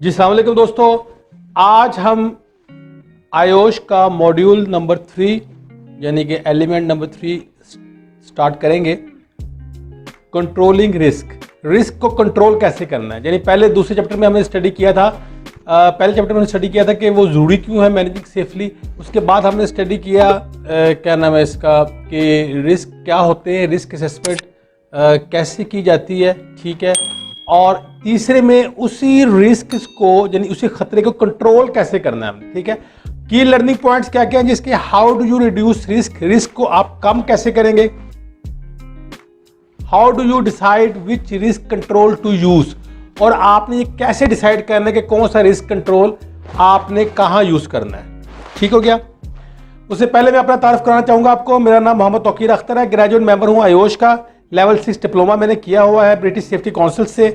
जी अस्सलाम वालेकुम दोस्तों, आज हम आयोश का मॉड्यूल नंबर 3 यानी कि एलिमेंट नंबर 3 स्टार्ट करेंगे। कंट्रोलिंग रिस्क को कंट्रोल कैसे करना है, यानी पहले दूसरे चैप्टर में हमने स्टडी किया था। पहले चैप्टर में हमने स्टडी किया था कि वो ज़रूरी क्यों है मैनेजिंग सेफली। उसके बाद हमने स्टडी किया क्या नाम है इसका कि रिस्क क्या होते हैं, रिस्क असेसमेंट कैसे की जाती है, ठीक है। और तीसरे में उसी रिस्क को यानी उसी खतरे को कंट्रोल कैसे करना है हमने, ठीक है। की लर्निंग पॉइंट्स क्या क्या हैं जिसके how do you reduce risk को आप कम कैसे करेंगे, how do you decide which risk control to use, और आपने ये कैसे डिसाइड करना है कि कौन सा रिस्क कंट्रोल आपने कहां यूज करना है, ठीक हो गया। उससे पहले मैं अपना तारीफ कराना चाहूंगा आपको। मेरा नाम मोहम्मद तौकीर अख्तर है, ग्रेजुएट मेंबर हूं आयोश का। लेवल 6 डिप्लोमा मैंने किया हुआ है ब्रिटिश सेफ्टी काउंसिल से।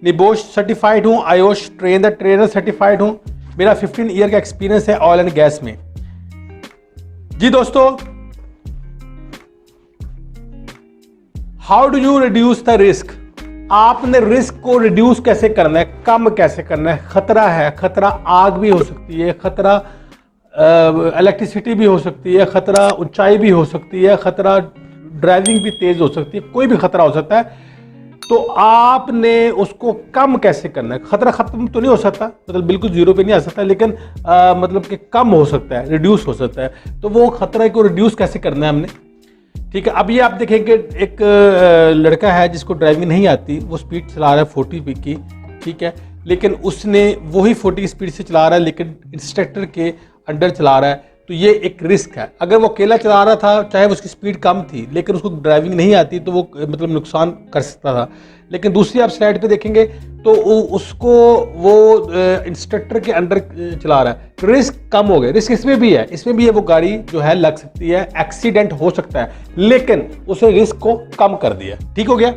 निबोश सर्टिफाइड हूं, आयोश ट्रेनर सर्टिफाइड हूं। मेरा 15 ईयर का एक्सपीरियंस है ऑयल एंड गैस में। जी दोस्तों, how do you reduce the risk, आपने रिस्क को रिड्यूस कैसे करना है, कम कैसे करना है। खतरा है, खतरा आग भी हो सकती है, खतरा इलेक्ट्रिसिटी भी हो सकती है, खतरा ऊंचाई भी हो सकती है, खतरा ड्राइविंग भी तेज हो सकती है, कोई भी खतरा हो सकता है। तो आपने उसको कम कैसे करना है। खतरा खत्म तो नहीं हो सकता, मतलब बिल्कुल जीरो पे नहीं आ सकता, लेकिन मतलब कि कम हो सकता है, रिड्यूस हो सकता है। तो वो खतरे को रिड्यूस कैसे करना है हमने, ठीक है। अब ये आप देखेंगे एक लड़का है जिसको ड्राइविंग नहीं आती, वो स्पीड चला रहा है 40 की, ठीक है, लेकिन उसने वही 40 स्पीड से चला रहा है लेकिन इंस्ट्रक्टर के अंडर चला रहा है। तो ये एक रिस्क है। अगर वो अकेला चला रहा था, चाहे उसकी स्पीड कम थी लेकिन उसको ड्राइविंग नहीं आती, तो वो मतलब नुकसान कर सकता था। लेकिन दूसरी आप स्लाइड पे देखेंगे तो उसको वो इंस्ट्रक्टर के अंडर चला रहा है, रिस्क कम हो गया। रिस्क इसमें भी है, वो गाड़ी जो है लग सकती है, एक्सीडेंट हो सकता है, लेकिन उसने रिस्क को कम कर दिया, ठीक हो गया।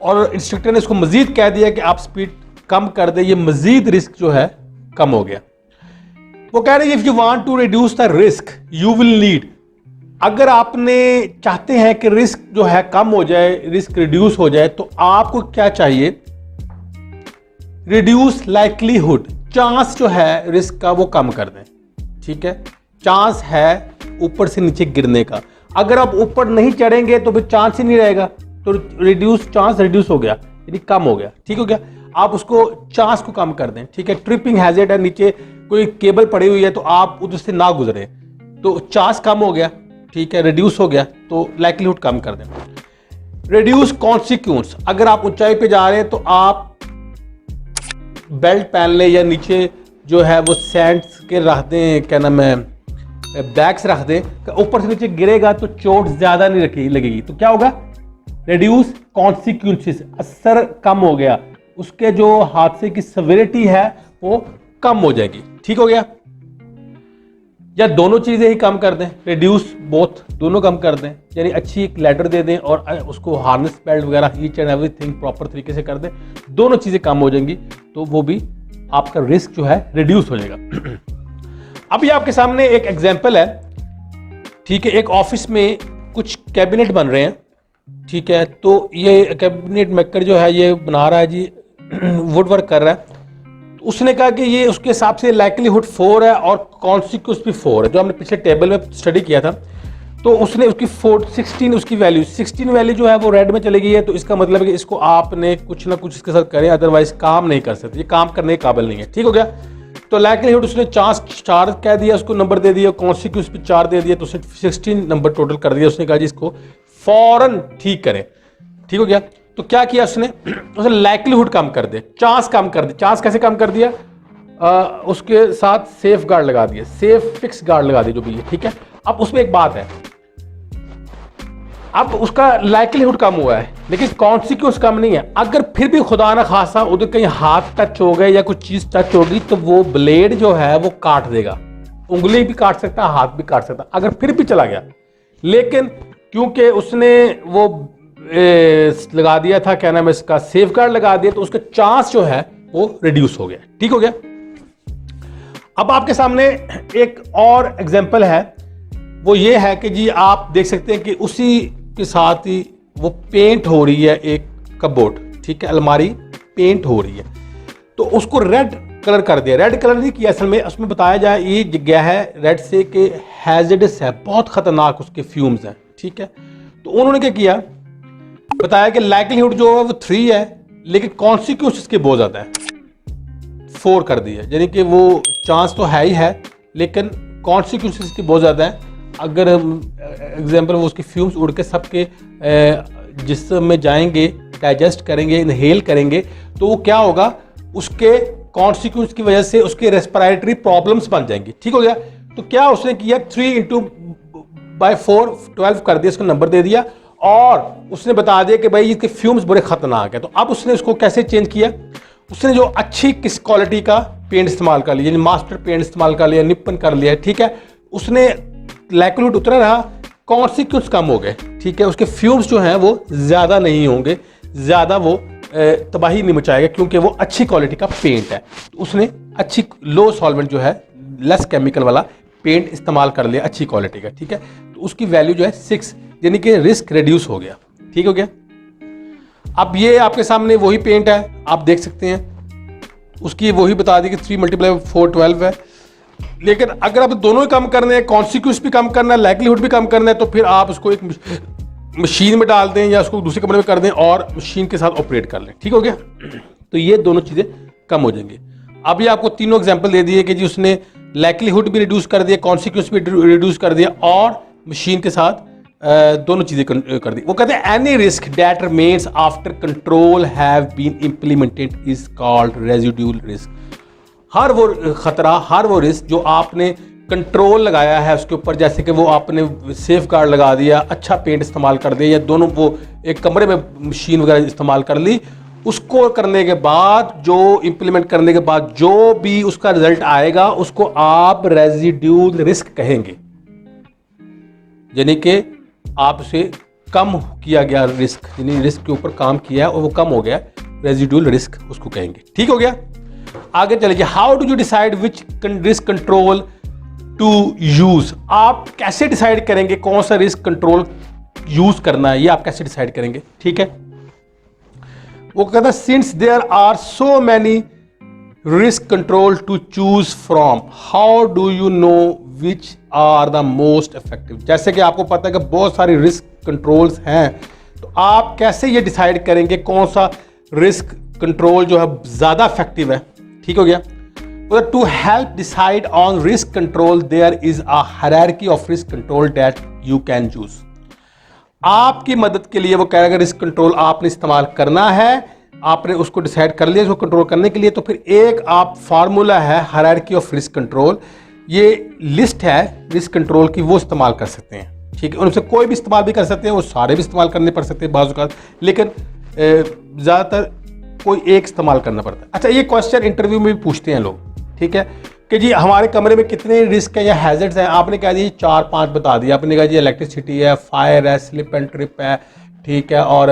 और इंस्ट्रक्टर ने उसको मजीद कह दिया कि आप स्पीड कम कर दे, ये मजीद रिस्क जो है कम हो गया। वो कह रहे हैं if you want to reduce the risk you will need, अगर आपने चाहते हैं कि रिस्क जो है कम हो जाए, रिस्क रिड्यूस हो जाए, तो आपको क्या चाहिए, रिड्यूस लाइक्लीहुड, चांस जो है रिस्क का वो कम कर दें, ठीक है। चांस है ऊपर से नीचे गिरने का, अगर आप ऊपर नहीं चढ़ेंगे तो फिर चांस ही नहीं रहेगा। तो चांस रिड्यूस हो गया यानी कम हो गया, ठीक हो गया। आप उसको चांस को कम कर दें, ठीक है। ट्रिपिंग हैजर्ड है, नीचे कोई केबल पड़ी हुई है तो आप उधर से ना गुजरे, तो चांस कम हो गया, ठीक है, रिड्यूस हो गया, तो लाइक्लीहुड कम कर दें। रिड्यूस कॉन्सिक्वेंस, अगर आप ऊंचाई पे जा रहे हैं तो आप बेल्ट पहन लें या नीचे जो है वो सैंड्स के रख दें, क्या नाम है, बैग्स रख दें, ऊपर से नीचे गिरेगा तो चोट ज्यादा नहीं लगेगी। तो क्या होगा, रिड्यूस कॉन्सिक्वेंसेस, असर कम हो गया, उसके जो हादसे की सेवेरिटी है वो कम हो जाएगी, ठीक हो गया। या दोनों चीजें ही कम कर दें, रिड्यूस बोथ, दोनों कम कर दें, यानी अच्छी एक लैडर दे दें और उसको हार्नेस बेल्ट वगैरह ईच एंड एवरीथिंग प्रॉपर तरीके से कर दें, दोनों चीजें कम हो जाएंगी, तो वो भी आपका रिस्क जो है रिड्यूस हो जाएगा। अभी आपके सामने एक एग्जांपल है, ठीक है। एक ऑफिस में कुछ कैबिनेट बन रहे हैं, ठीक है। तो ये कैबिनेट मेकर जो है ये बना रहा है जी, वुड वर्क कर रहा है। उसने कहा कि ये उसके हिसाब से लाइक्लीहुड 4 है और कॉन्सिक्वेंस भी 4 है, जो हमने पिछले टेबल में स्टडी किया था। तो उसने उसकी 16 उसकी वैल्यू 16 वैल्यू जो है वो रेड में चली गई है। तो इसका मतलब है कि इसको आपने कुछ ना कुछ इसके साथ करें, अदरवाइज काम नहीं कर सकते, ये काम करने के काबिल नहीं है, ठीक हो गया। तो लाइक्लीहुड उसने चांस 4 कह दिया, उसको नंबर दे दिया, कॉन्सिक्वेंस पे 4 दे दिया, तो उसने 16 नंबर टोटल कर दिया। उसने कहा जी इसको फौरन ठीक करें, ठीक हो गया। तो क्या किया उसने लाइक्लीहुड कम कर दे, चांस कम कर दे। चांस कैसे कम कर दिया, उसके साथ सेफ गार्ड लगा दिया, सेफ फिक्स गार्ड लगा दिया जो भी है, ठीक है। अब उसमें एक बात है, अब उसका लाइक्लीहुड कम हुआ है लेकिन कॉन्सिक्वेंस कम नहीं है। अगर फिर भी खुदा ना खासा उधर कहीं हाथ टच हो गए या कुछ चीज टच होगी तो वो ब्लेड जो है वो काट देगा, उंगली भी काट सकता है, हाथ भी काट सकता है, अगर फिर भी चला गया। लेकिन क्योंकि उसने वो लगा दिया था, क्या नाम है इसका, सेफ गार्ड लगा दिया, तो उसका चांस जो है वो रिड्यूस हो गया, ठीक हो गया। अब आपके सामने एक और एग्जांपल है, वो ये है कि जी आप देख सकते हैं कि उसी के साथ ही वो पेंट हो रही है एक कबोर्ड, ठीक है, अलमारी पेंट हो रही है। तो उसको रेड कलर कर दिया। रेड कलर नहीं किया असल में, उसमें बताया जाए ये गया है रेड से कि हैजर्डस है, बहुत खतरनाक उसके फ्यूम्स हैं, ठीक है। तो उन्होंने क्या किया, बताया कि लाइक्लीहुड जो है वो 3 है, लेकिन कॉन्सिक्वेंस के बहुत ज़्यादा है, 4 कर दिया। यानी कि वो चांस तो है ही है, लेकिन कॉन्सिक्वेंस की बहुत ज़्यादा है। अगर एग्जाम्पल वो उसके फ्यूम्स उड़ के सबके जिस्म में जाएंगे, डाइजेस्ट करेंगे, इनहेल करेंगे, तो वो क्या होगा, उसके कॉन्सिक्वेंस की वजह से उसके रेस्पिरेटरी प्रॉब्लम्स बन जाएंगी, ठीक हो गया। तो क्या उसने किया, 3 × 4 12 कर दिया, उसको नंबर दे दिया, और उसने बता दिया कि भाई इसके फ्यूम्स बड़े खतरनाक है। तो अब उसने उसको कैसे चेंज किया, उसने जो अच्छी किस क्वालिटी का पेंट इस्तेमाल कर लिया, यानी मास्टर पेंट इस्तेमाल कर लिया, निपन कर लिया, ठीक है। उसने लाइक्लीहुड उतरा रहा, कॉन्सिक्वेंस कम हो गए, ठीक है। उसके फ्यूम्स जो हैं वो ज़्यादा नहीं होंगे, ज़्यादा वो तबाही नहीं मचाएगा, क्योंकि वो अच्छी क्वालिटी का पेंट है। तो उसने अच्छी लो सॉल्वेंट जो है, लेस केमिकल वाला पेंट इस्तेमाल कर लिया, अच्छी क्वालिटी का, ठीक है। तो उसकी वैल्यू जो है 6, यानी कि रिस्क रिड्यूस हो गया, ठीक हो गया। अब ये आपके सामने वही पेंट है, आप देख सकते हैं, उसकी वही बता दी कि 3 × 4 12 है। लेकिन अगर आप दोनों ही कम करने हैं, कॉन्सिक्वेंस भी कम करना है, लाइक्लीहुड भी कम करना है, तो फिर आप उसको एक मशीन में डाल दें या उसको दूसरे कमरे में कर दें और मशीन के साथ ऑपरेट कर लें, ठीक हो गया। तो ये दोनों चीज़ें कम हो जाएंगी। अभी आपको तीनों एग्जांपल दे दिए कि जी उसने लाइक्लीहुड भी रिड्यूस कर दिया, कॉन्सिक्वेंस भी रिड्यूस कर दिया, और मशीन के साथ दोनों चीज़ें कर दी। वो कहते हैं any risk that remains after control have been implemented is called residual risk. हर वो खतरा, हर वो रिस्क जो आपने कंट्रोल लगाया है उसके ऊपर, जैसे कि वो आपने सेफ गार्ड लगा दिया, अच्छा पेंट इस्तेमाल कर दिया, या दोनों वो एक कमरे में मशीन वगैरह इस्तेमाल कर ली, उसको करने के बाद, जो इम्प्लीमेंट करने के बाद जो भी उसका रिजल्ट आएगा, उसको आप रेजिडुअल रिस्क कहेंगे। यानी कि आपसे कम किया गया रिस्क, यानी रिस्क के ऊपर काम किया और वो कम हो गया, रेजिडुअल रिस्क उसको कहेंगे, ठीक हो गया। आगे चलिए, how do you decide which risk control to use. आप कैसे डिसाइड करेंगे कौन सा रिस्क कंट्रोल यूज करना है, ये आप कैसे डिसाइड करेंगे, ठीक है। वो कहता है since there are so many risk control to choose from, how do you know which are the most effective. जैसे कि आपको पता है कि बहुत सारी रिस्क कंट्रोल्स हैं, तो आप कैसे ये डिसाइड करेंगे कौन सा रिस्क कंट्रोल जो है ज़्यादा इफेक्टिव है, ठीक हो गया। To help decide on risk control there is a hierarchy of risk control that you can choose. आपकी मदद के लिए वो कह रहा है रिस्क कंट्रोल आपने इस्तेमाल करना है, आपने उसको डिसाइड कर लिया इसको कंट्रोल करने के लिए, तो फिर एक आप फार्मूला है हायरार्की ऑफ रिस्क कंट्रोल, ये लिस्ट है रिस्क कंट्रोल की, वो इस्तेमाल कर सकते हैं, ठीक है। उनसे कोई भी इस्तेमाल भी कर सकते हैं, वो सारे भी इस्तेमाल करने पड़ सकते हैं बाज़ औक़ात, लेकिन ज़्यादातर कोई एक इस्तेमाल करना पड़ता है। अच्छा, ये क्वेश्चन इंटरव्यू में भी पूछते हैं लोग, ठीक है, कि जी हमारे कमरे में कितने रिस्क है या हैजर्ड्स हैं। आपने कहा जी 4-5 बता दिया, आपने कहा जी इलेक्ट्रिसिटी है, फायर है, स्लिप एंड ट्रिप है, ठीक है, और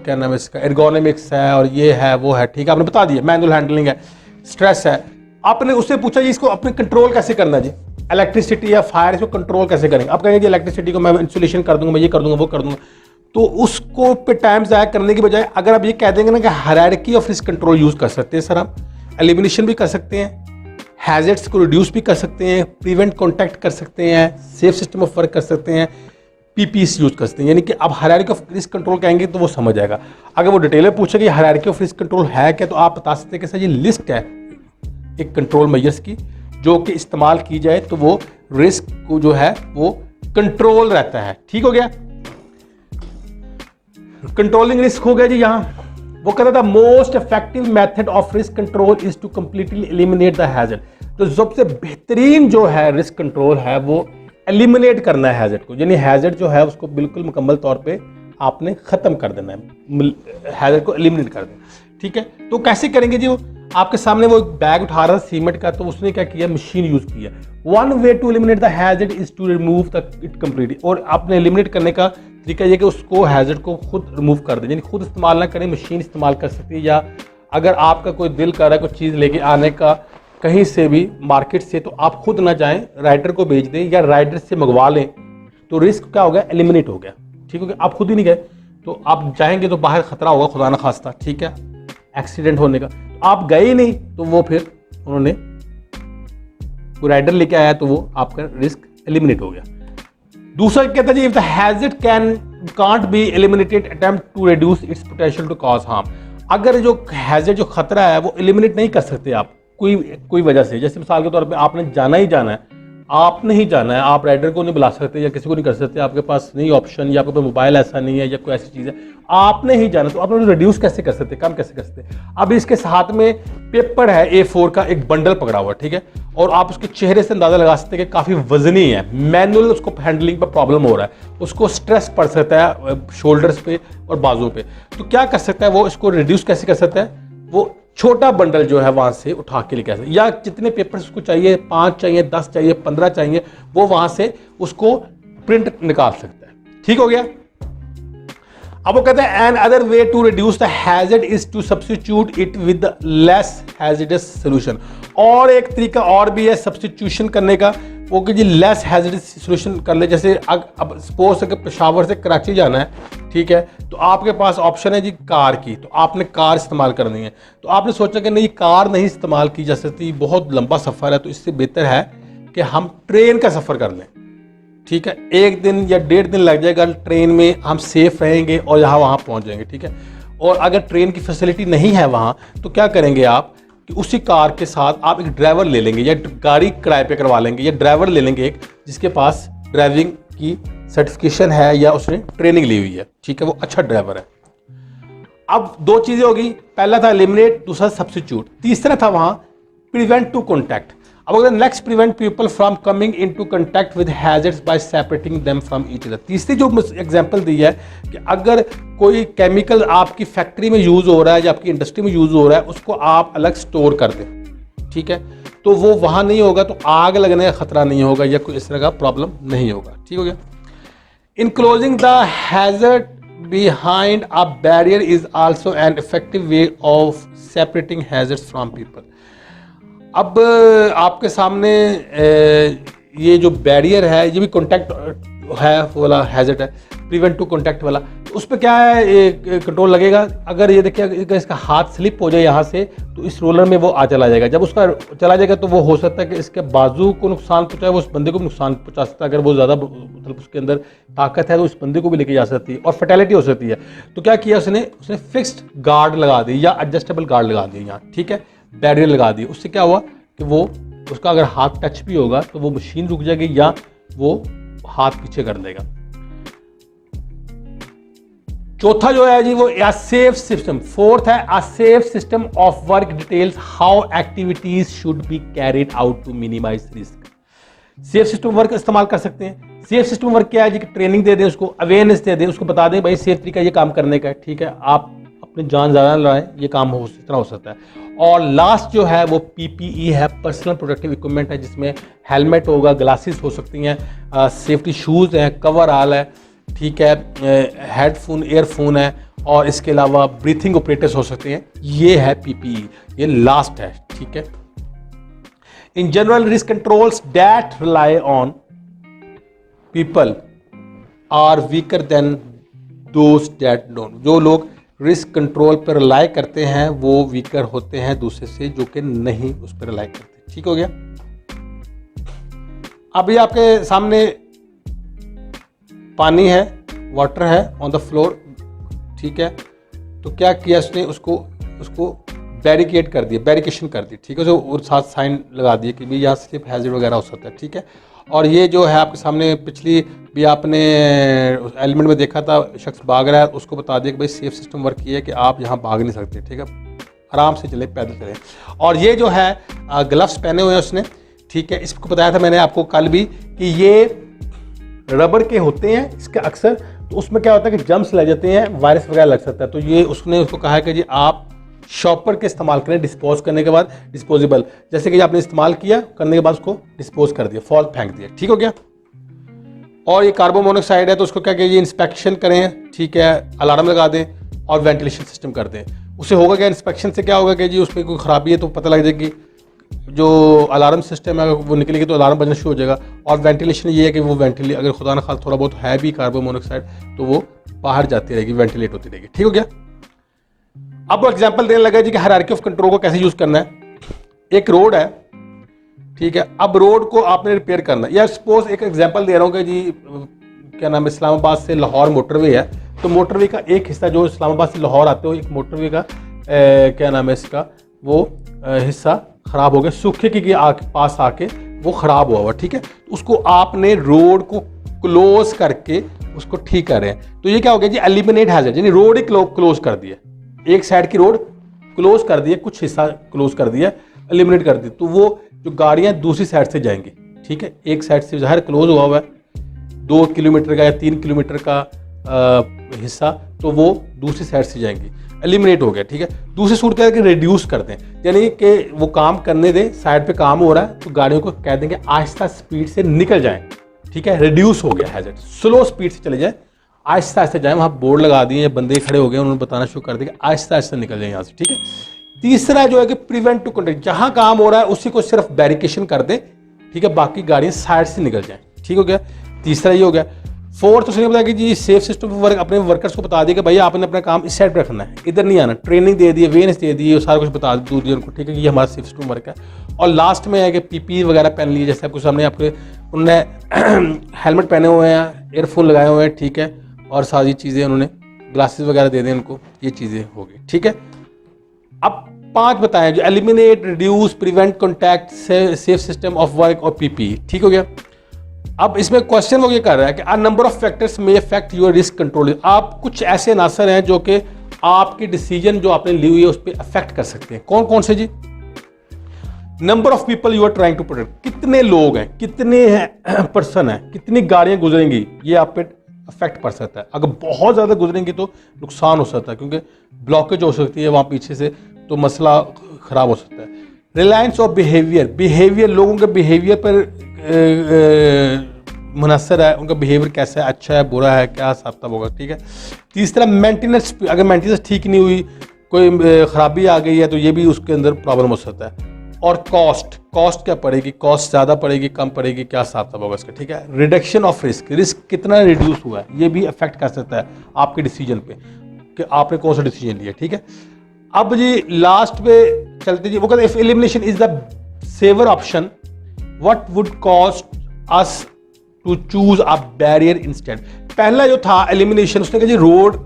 क्या नाम है इसका, एर्गोनॉमिक्स है, और ये है वो है, ठीक है, आपने बता दिया, मैनुअल हैंडलिंग है, स्ट्रेस है। आपने उससे पूछा जी इसको अपने कंट्रोल कैसे करना जी, इलेक्ट्रिसिटी या फायर, इसको कंट्रोल कैसे करेंगे। आप कहेंगे जी इलेक्ट्रिसिटी को मैं इंसुलेशन कर दूंगा, मैं ये कर दूंगा, वो कर दूंगा, तो उसको पे टाइम ज़ाया करने की बजाय अगर आप ये कह देंगे ना कि hierarchy of risk control use कर सकते हैं सर, हम एलिमिनेशन भी कर सकते हैं, हैजर्ड्स को रिड्यूस भी कर सकते हैं, प्रिवेंट कॉन्टैक्ट कर सकते हैं, सेफ सिस्टम ऑफ वर्क कर सकते हैं, पीपीएस यूज़ कर सकते हैं। यानी कि आप हायरार्की ऑफ रिस्क कंट्रोल कहेंगे तो वो समझ जाएगा। अगर वो डिटेल में पूछेगा हायरार्की ऑफ रिस्क कंट्रोल है क्या, तो आप बता सकते हैं कि सर ये लिस्ट है एक कंट्रोल मेजर्स की, जो कि इस्तेमाल की जाए तो वो रिस्क को जो है वो कंट्रोल रहता है, ठीक हो गया। कंट्रोलिंग रिस्क हो गया जी। यहाँ वो कहता था most effective method of risk control is to completely eliminate the hazard. तो सबसे बेहतरीन जो है रिस्क कंट्रोल है वो एलिमिनेट करना है हैजर्ड को, यानी हैजर्ड जो है उसको बिल्कुल मुकम्मल तौर पे आपने ख़त्म कर देना है, हैजर्ड को एलिमिनेट कर देना, ठीक है। तो कैसे करेंगे जी, वो आपके सामने वो बैग उठा रहा था सीमेंट का, तो उसने क्या किया, मशीन यूज़ किया। One way to eliminate the hazard is to remove the it completely, और आपने एलिमिनेट करने का तरीका ये कि उसको हैजर्ड को खुद रिमूव कर दें, यानी खुद इस्तेमाल ना करें, मशीन इस्तेमाल कर सकती है, या अगर आपका कोई दिल कर रहा है कोई चीज़ लेके आने का कहीं से भी मार्केट से, तो आप खुद ना जाएं, राइडर को भेज दें या राइडर से मंगवा लें, तो रिस्क क्या हो गया, एलिमिनेट हो गया, ठीक हो गया। आप खुद ही नहीं गए तो आप जाएंगे तो बाहर खतरा होगा, खुदा न खास्ता, ठीक है। एक्सीडेंट होने का। तो आप गए ही नहीं, तो वो फिर उन्होंने वो राइडर लेके आया, तो वो आपका रिस्क एलिमिनेट हो गया। दूसरा कहता है जी, if the hazard can't be eliminated, attempt to reduce its potential to cause harm. अगर जो हैजर्ड जो खतरा है वो एलिमिनेट नहीं कर सकते आप कोई वजह से, जैसे मिसाल के तौर पे आपने जाना ही जाना है, आपने ही जाना है, आप राइडर को नहीं बुला सकते या किसी को नहीं कर सकते, आपके पास नहीं ऑप्शन, या आपके पास मोबाइल ऐसा नहीं है या कोई ऐसी चीज़ है, आपने ही जाना, तो आप रिड्यूस कैसे कर सकते, कम कैसे कर सकते। अब इसके साथ में पेपर है A4 का एक बंडल पकड़ा हुआ, ठीक है, और आप उसके चेहरे से अंदाजा लगा सकते हैं कि काफ़ी वजनी है, मैनुअल उसको हैंडलिंग पर प्रॉब्लम हो रहा है, उसको स्ट्रेस पड़ सकता है शोल्डर्स पे और बाजू पे। तो क्या कर सकता है वो, इसको रिड्यूस कैसे कर सकता है, वो छोटा बंडल जो है वहां से उठा के लेके आ सकते, या जितने पेपर्स उसको चाहिए, 5 चाहिए, 10 चाहिए, 15 चाहिए, वो वहां से उसको प्रिंट निकाल सकता है। ठीक हो गया। अब वो कहते हैं another way to reduce the hazard is to substitute it with less hazardous solution. और एक तरीका और भी है सब्स्टिट्यूशन करने का, वो कि जी लेस हैजर्डस सॉल्यूशन कर ले। जैसे अब सपोज अगर पेशावर से कराची जाना है, ठीक है, तो आपके पास ऑप्शन है जी कार की, तो आपने कार इस्तेमाल करनी है, तो आपने सोचा कि नहीं कार नहीं इस्तेमाल की जा सकती, बहुत लंबा सफ़र है, तो इससे बेहतर है कि हम ट्रेन का सफ़र कर लें। ठीक है, 1 दिन या 1.5 दिन लग जाएगा ट्रेन में, हम सेफ रहेंगे और यहाँ वहाँ पहुँच जाएंगे। ठीक है, और अगर ट्रेन की फैसिलिटी नहीं है वहाँ, तो क्या करेंगे आप कि उसी कार के साथ आप एक ड्राइवर ले लेंगे, या गाड़ी किराए पे करवा लेंगे, या ड्राइवर ले लेंगे एक जिसके पास ड्राइविंग की सर्टिफिकेशन है या उसने ट्रेनिंग ली हुई है। ठीक है, वो अच्छा ड्राइवर है। अब 2 चीज़ें होगी, पहला था एलिमिनेट, दूसरा सब्स्टिट्यूट, तीसरा था वहाँ प्रिवेंट टू कॉन्टैक्ट। अब अगर next prevent people from coming into contact with hazards by separating them from each other. तीसरी जो एग्जांपल दी है कि अगर कोई केमिकल आपकी फैक्ट्री में यूज़ हो रहा है या आपकी इंडस्ट्री में यूज़ हो रहा है, उसको आप अलग स्टोर कर दें, ठीक है, तो वो वहाँ नहीं होगा, तो आग लगने का खतरा नहीं होगा या कोई इस तरह का प्रॉब्लम नहीं होगा। ठीक हो गया। Enclosing the hazard behind a barrier is also an effective way of separating hazards from people। अब आपके सामने ये जो बैरियर है, ये भी कॉन्टैक्ट है वाला हैजर्ड है, प्रिवेंट टू कॉन्टैक्ट वाला, तो उस पर क्या है कंट्रोल लगेगा। अगर ये देखिए अगर इसका हाथ स्लिप हो जाए यहाँ से, तो इस रोलर में वो आ चला जाएगा। जब उसका चला जाएगा तो वो हो सकता है कि इसके बाजू को नुकसान पहुँचाए, वो उस बंदे को नुकसान पहुँचा सकता है। अगर वो ज़्यादा मतलब उसके अंदर ताकत है तो उस बंदे को भी लेके जा सकती है और फैटेलिटी हो सकती है। तो क्या किया उसने फिक्स्ड गार्ड लगा दी या एडजस्टेबल गार्ड लगा दिया यहाँ, ठीक है, बैरियर लगा दी। उससे क्या हुआ कि वो उसका अगर हाथ टच भी होगा तो वो मशीन रुक जाएगी या वो हाथ पीछे कर देगा। चौथा जो है जी वो सेफ सिस्टम। फोर्थ है a safe system of work details how activities should be carried out to minimise risk. Safe system work इस्तेमाल कर सकते हैं। सेफ सिस्टम वर्क क्या है जी, ट्रेनिंग दे दें उसको, अवेयरनेस दे दें उसको, बता दें भाई सेफ तरीका ये काम करने का है, ठीक है, आप अपनी जान ज़्यादा ना लगाएं, ये काम हो इस तरह हो सकता है। और लास्ट जो है वो PPE है, पर्सनल प्रोटेक्टिव इक्विपमेंट है, जिसमें हेलमेट होगा, ग्लासेस हो सकती हैं, सेफ्टी शूज़ हैं, कवर आल है, ठीक है, हेडफोन ईयरफोन है, और इसके अलावा ब्रीथिंग ऑपरेटर्स हो सकते हैं। ये है PPE, ये लास्ट है, ठीक है। In general risk controls that rely on people are weaker than those that don't. जो लोग रिस्क कंट्रोल पर रिलाई करते हैं वो वीकर होते हैं दूसरे से जो कि नहीं उस पर रिलाई करते। ठीक हो गया। अभी आपके सामने पानी है, वाटर है ऑन द फ्लोर, ठीक है, तो क्या किया उसने, उसको बैरिकेड कर दिया, बैरिकेशन कर दी, ठीक है, और साथ साइन लगा दिए कि भाई यहाँ स्लिप हैजर्ड वगैरह हो सकता है, ठीक है। और ये जो है आपके सामने पिछली भी आपने एलिमेंट में देखा था, शख्स भाग रहा है, उसको बता दिया कि भाई सेफ सिस्टम वर्क किया है कि आप यहाँ भाग नहीं सकते, ठीक है, आराम से चले, पैदल चले। और ये जो है ग्लव्स पहने हुए हैं उसने, ठीक है, इसको बताया था मैंने आपको कल भी कि ये रबर के होते हैं इसके अक्सर, तो उसमें क्या होता है कि जम्स लग जाते हैं, वायरस वगैरह लग सकता है। तो ये उसने उसको कहा है कि जी आप शॉपर के इस्तेमाल करें, डिस्पोज करने के बाद डिस्पोजेबल, जैसे कि आपने इस्तेमाल किया, करने के बाद उसको डिस्पोज कर दिया, फॉल फेंक दिया। ठीक हो गया। और ये कार्बन मोनोऑक्साइड है तो उसको क्या कीजिए, इंस्पेक्शन करें, ठीक है, अलार्म लगा दें और वेंटिलेशन सिस्टम कर दें। उससे होगा क्या, इंस्पेक्शन से क्या होगा कि जी उसमें कोई ख़राबी है तो पता लग जाएगी, जो अलार्म सिस्टम है वो निकलेगी तो अलार्म बजना शुरू हो जाएगा। और वेंटिलेशन ये है कि वो अगर खुदा न खास थोड़ा बहुत है भी कार्बन मोनोऑक्साइड तो वो बाहर जाती रहेगी, वेंटिलेट होती रहेगी। ठीक हो गया। अब वो एग्जांपल देने लगा जी कि हायरार्की ऑफ कंट्रोल को कैसे यूज करना है। एक रोड है, ठीक है, अब रोड को आपने रिपेयर करना है, या सपोज एक एग्जांपल दे रहा हूँ कि जी क्या नाम है, इस्लामाबाद से लाहौर मोटरवे है, तो मोटरवे का एक हिस्सा जो इस्लामाबाद से लाहौर आते हो, एक मोटरवे का क्या नाम है इसका, वो हिस्सा ख़राब हो गया, सूखे के पास आके वो ख़राब हुआ, ठीक है, तो उसको आपने रोड को क्लोज करके उसको ठीक कर रहे हैं। तो ये क्या हो गया जी, एलिमिनेट हैजर्ड, यानी रोड ही क्लोज कर दिया, एक साइड की रोड क्लोज कर दिया, कुछ हिस्सा क्लोज कर दिया, एलिमिनेट कर दिया, तो वो जो गाड़ियाँ दूसरी साइड से जाएंगी, ठीक है, एक साइड से ज़ाहिर क्लोज हुआ हुआ है 2 किलोमीटर का या 3 किलोमीटर का हिस्सा, तो वो दूसरी साइड से जाएंगी, एलिमिनेट हो गया, ठीक है। दूसरी सूरत है कि रिड्यूस कर दें, यानी कि वो काम करने दें, साइड पे काम हो रहा है तो गाड़ियों को कह देंगे आहिस्ता स्पीड से निकल जाएं, ठीक है, रिड्यूस हो गया हैजर्ड, स्लो स्पीड से चले जाए, आहिस्ता आहिस्ता जाए, वहाँ बोर्ड लगा दिए, बंदे खड़े हो गए, उन्होंने बताना शुरू कर दिया आहिस्ता आहिस्ता निकल जाए यहाँ से, ठीक है। तीसरा जो है कि प्रिवेंट टू कंटेक्ट, जहाँ काम हो रहा है उसी को सिर्फ बैरिकेशन कर दें, ठीक है, बाकी गाड़ियाँ साइड से निकल जाएं, ठीक हो गया, तीसरा ये हो गया। फोर्थ उसने बताया कि जी सेफ सिस्टम वर्क, अपने वर्कर्स को बता दिया कि भैया आपने अपना काम इस साइड पर रखना है, इधर नहीं आना, ट्रेनिंग दे दी, अवेयरनेस दे दी, सारा कुछ बता दी उनको, ठीक है, ये हमारा सेफ सिस्टम वर्क है। और लास्ट में है कि पीपी वगैरह पहन लिए, जैसे आपको सामने आपके उन्होंने हेलमेट पहने हुए हैं, एयरफोन लगाए हुए हैं, ठीक है, और सारी चीज़ें उन्होंने ग्लासेस वगैरह दे दें उनको, ये चीज़ें हो गई, ठीक है। अब 5 बताएं जो eliminate, reduce, prevent, contact, safe system of work और पीपी, ठीक हो गया। अब इसमें क्वेश्चन वो ये कर रहा है कि अ नंबर ऑफ फैक्टर्स में अफेक्ट योर रिस्क कंट्रोल, आप कुछ ऐसे अनासर हैं जो कि आपकी डिसीजन जो आपने ली हुई है उस पर अफेक्ट कर सकते हैं। कौन कौन से जी? Number of people you are trying to protect, कितने लोग हैं, कितने हैं पर्सन हैं, कितनी गाड़ियां गुजरेंगी, ये आप पे अफेक्ट पड़ सकता है। अगर बहुत ज़्यादा गुजरेंगी तो नुकसान हो सकता है, क्योंकि ब्लॉकेज हो सकती है वहाँ पीछे से, तो मसला ख़राब हो सकता है। रिलायंस ऑफ बिहेवियर, बिहेवियर लोगों के बिहेवियर पर मुनसर है, उनका बिहेवियर कैसा है, अच्छा है, बुरा है, क्या हिसाब होगा, ठीक है। तीसरा मेंटेनेंस, अगर मेंटेनेंस ठीक नहीं हुई, कोई ख़राबी आ गई है तो ये भी उसके अंदर प्रॉब्लम हो सकता है। और कॉस्ट क्या पड़ेगी, कॉस्ट ज़्यादा पड़ेगी, कम पड़ेगी, क्या हिसाब होगा इसका, ठीक है। रिडक्शन ऑफ रिस्क, रिस्क कितना रिड्यूस हुआ है, ये भी अफेक्ट कर सकता है आपके डिसीजन पे कि आपने कौन सा डिसीजन लिया, ठीक है। अब जी लास्ट पे चलते जी, वो कहते हैं if elimination is the safer option what would cost us to choose a barrier instead. पहला जो था एलिमिनेशन, उसने कहा जी रोड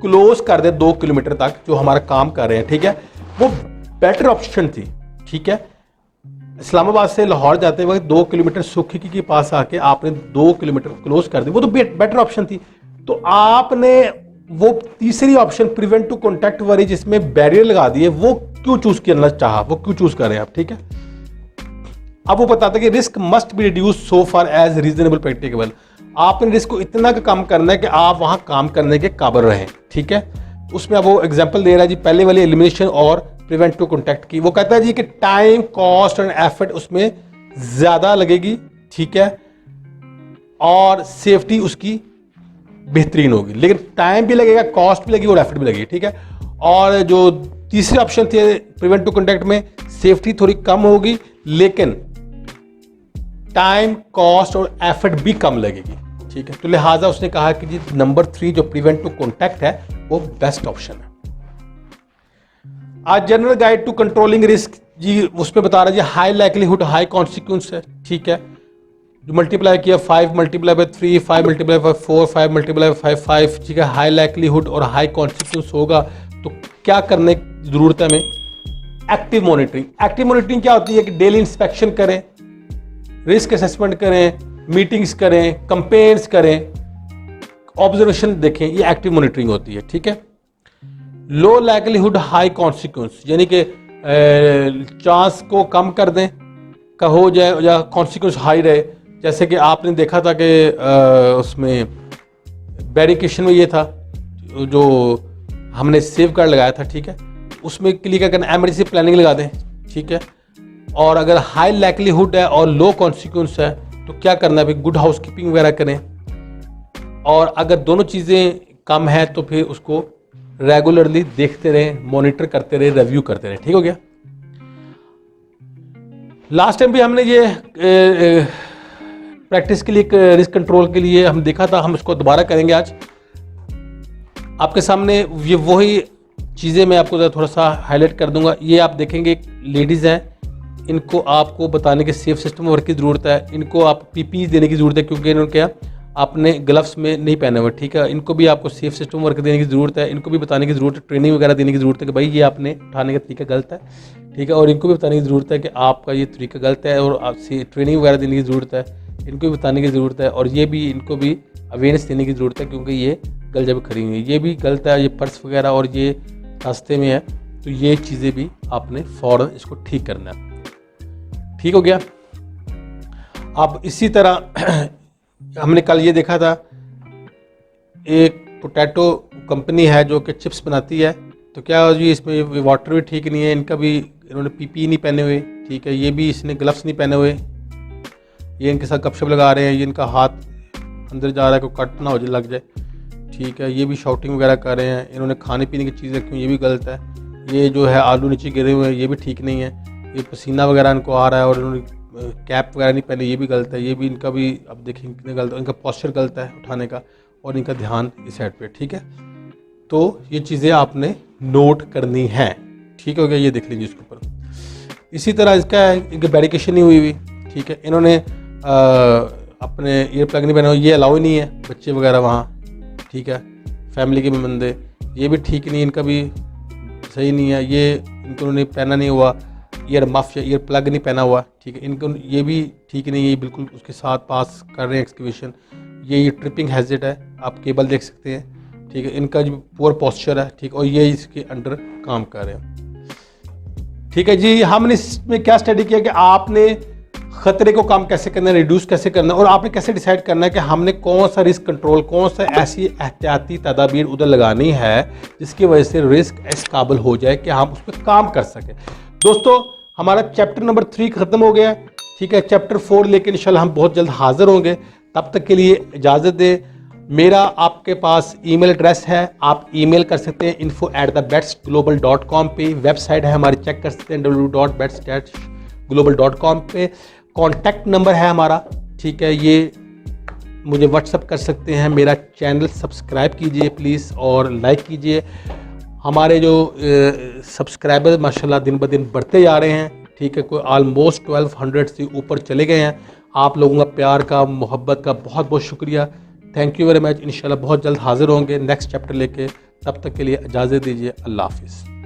क्लोज कर दे 2 किलोमीटर तक जो हमारा काम कर रहे हैं, ठीक है, वो बेटर ऑप्शन थी, ठीक है। इस्लामाबाद से लाहौर जाते वक्त 2 किलोमीटर सुखी के पास आके आपने 2 किलोमीटर क्लोज कर दी, वो तो बेटर ऑप्शन थी। तो आपने वो तीसरी ऑप्शन प्रिवेंट टू कॉन्टैक्ट वाली जिसमें बैरियर लगा दिए, वो क्यों चूज करना चाहा, वो क्यों चूज कर रहे हैं आप, ठीक है। अब वो बताता है कि risk must be reduce so far as reasonable practicable, आपने रिस्क को इतना का कम करना है कि आप वहां काम करने के काबिल रहें, ठीक है। उसमें अब वो एग्जांपल दे रहा है जी पहले वाली एलिमिनेशन और प्रिवेंट टू कॉन्टैक्ट की। वो कहता है जी कि टाइम, कॉस्ट एंड एफर्ट उसमें ज्यादा लगेगी, ठीक है, और सेफ्टी उसकी बेहतरीन होगी, लेकिन टाइम भी लगेगा, कॉस्ट भी लगेगी और एफर्ट भी लगेगी, ठीक है। और जो तीसरी ऑप्शन थे प्रिवेंट टू कॉन्टैक्ट में, सेफ्टी थोड़ी कम होगी लेकिन टाइम, कॉस्ट और एफर्ट भी कम लगेगी, ठीक है। तो लिहाजा उसने कहा कि जी नंबर 3 जो प्रिवेंट टू कॉन्टैक्ट है वो बेस्ट ऑप्शन है। आज general guide to controlling risk जी उसमें बता रहा है जी हाई लाइकलीहुड हाई कॉन्सिक्वेंस है, ठीक है, जो मल्टीप्लाई किया 5 multiply by 3, 5 multiply by 4, 5 multiply by 5, ठीक है, हाई लाइकलीहुड और हाई कॉन्सिक्वेंस होगा। तो क्या करने की जरूरत है हमें? Active monitoring. एक्टिव मॉनिटरिंग क्या होती है कि डेली इंस्पेक्शन करें, रिस्क असेसमेंट करें, मीटिंग्स करें, कंपेयर्स करें, ऑब्जर्वेशन देखें, ये एक्टिव मॉनिटरिंग होती है, ठीक है। लो लाइकलीहुड हाई कॉन्सिक्वेंस, यानी कि चांस को कम कर दें का हो जाए या कॉन्सिक्वेंस हाई रहे, जैसे कि आपने देखा था कि उसमें बैरिकेशन में ये था जो हमने सेफ गार्ड लगाया था, ठीक है, उसमें के लिए क्या करना, एमरजेंसी प्लानिंग लगा दें, ठीक है। और अगर हाई लाइकलीहुड है और लो कॉन्सिक्वेंस है तो क्या करना है भाई, गुड हाउस कीपिंग वगैरह करें। और अगर दोनों चीज़ें कम है तो फिर उसको रेगुलरली देखते रहें, मॉनिटर करते रहें, रिव्यू करते रहें, ठीक हो गया। लास्ट टाइम भी हमने ये प्रैक्टिस के लिए, रिस्क कंट्रोल के लिए हम देखा था, हम इसको दोबारा करेंगे आज। आपके सामने ये वही चीज़ें मैं आपको थोड़ा सा हाईलाइट कर दूंगा। ये आप देखेंगे लेडीज़ हैं, इनको आपको बताने के सेफ सिस्टम वर्क की ज़रूरत है, इनको आप पीपी देने की ज़रूरत है क्योंकि इन्होंने क्या आपने ग्लव्स में नहीं पहने हुए, ठीक है। इनको भी आपको सेफ सिस्टम वर्क देने की ज़रूरत है, इनको भी बताने की ज़रूरत है, ट्रेनिंग वगैरह देने की ज़रूरत है कि भाई ये आपने उठाने का तरीका गलत है, ठीक है। और इनको भी बताने की ज़रूरत है कि आपका ये तरीका गलत है और आपसे ट्रेनिंग वगैरह देने की ज़रूरत है, इनको भी बताने की ज़रूरत है। और ये भी इनको भी अवेयरनेस देने की ज़रूरत है क्योंकि ये गलत जगह खड़ी हुई है, ये भी गलत है, ये पर्स वगैरह और ये रास्ते में है, तो ये चीज़ें भी आपने फ़ौरन इसको ठीक करना है। ठीक हो गया। अब इसी तरह हमने कल ये देखा था, एक पोटैटो कंपनी है जो कि चिप्स बनाती है, तो क्या जी इसमें वाटर भी ठीक नहीं है, इनका भी इन्होंने पीपी नहीं पहने हुए, ठीक है। ये भी इसने ग्लव्स नहीं पहने हुए, ये इनके साथ गपशप लगा रहे हैं, ये इनका हाथ अंदर जा रहा है, कोई कट ना हो जाए लग जाए, ठीक है। ये भी शॉटिंग वगैरह कर रहे हैं, इन्होंने खाने पीने की चीज़ रखी हुई, ये भी गलत है। ये जो है आलू नीचे गिरे हुए हैं, ये भी ठीक नहीं है। ये पसीना वगैरह इनको आ रहा है और इन्होंने कैप वगैरह नहीं पहने, ये भी गलत है। ये भी इनका भी अब देखेंगे कितने गलत है, इनका पोस्चर गलत है उठाने का और इनका ध्यान इस साइड पे, ठीक है। तो ये चीज़ें आपने नोट करनी है, ठीक हो गया। ये देख लीजिए इसके ऊपर। इसी तरह इसका है, इनकी बैरिकेशन नहीं हुई हुई, ठीक है। इन्होंने अपने ईयर प्लग नहीं पहने हुए, ये अलाउ ही नहीं है, बच्चे वगैरह वहाँ, ठीक है, फैमिली के भी बंदे, ये भी ठीक नहीं, इनका भी सही नहीं है। ये इनको ने पहना नहीं हुआ ईयर मफ या ईयर प्लग नहीं पहना हुआ, ठीक है। इनको ये भी ठीक नहीं है, ये बिल्कुल उसके साथ पास कर रहे हैं एक्सकवेशन। ये ट्रिपिंग हैज़र्ड है, आप केबल देख सकते हैं, ठीक है। इनका जो पुअर पोस्चर है, ठीक, और ये इसके अंडर काम कर रहे हैं, ठीक है जी। हमने इसमें क्या स्टडी किया कि आपने खतरे को कम कैसे करना है, रिड्यूस कैसे करना है, और आपने कैसे डिसाइड करना है कि हमने कौन सा रिस्क कंट्रोल, कौन सा ऐसी एहतियाती तदाबीर उधर लगानी है जिसकी वजह से रिस्क इस काबिल हो जाए कि हम उस पर काम कर सकें। दोस्तों हमारा चैप्टर नंबर 3 ख़त्म हो गया है, ठीक है। चैप्टर 4 लेके इंशाल्लाह हम बहुत जल्द हाजिर होंगे, तब तक के लिए इजाज़त दें। मेरा आपके पास ईमेल एड्रेस है, आप ईमेल कर सकते हैं info@thebetsglobal.com पे। वेबसाइट है हमारी, चेक कर सकते हैं www.bets-global.com पे। कॉन्टैक्ट नंबर है हमारा, ठीक है, ये मुझे व्हाट्सअप कर सकते हैं। मेरा चैनल सब्सक्राइब कीजिए प्लीज़ और लाइक कीजिए। हमारे जो सब्सक्राइबर माशाल्लाह दिन ब दिन बढ़ते जा रहे हैं, ठीक है, कोई ऑलमोस्ट 1200 से ऊपर चले गए हैं। आप लोगों का प्यार का, मोहब्बत का बहुत बहुत शुक्रिया, थैंक यू वेरी मच। इंशाल्लाह बहुत जल्द हाजिर होंगे नेक्स्ट चैप्टर लेके, तब तक के लिए इजाज़त दीजिए, अल्लाह हाफिज़।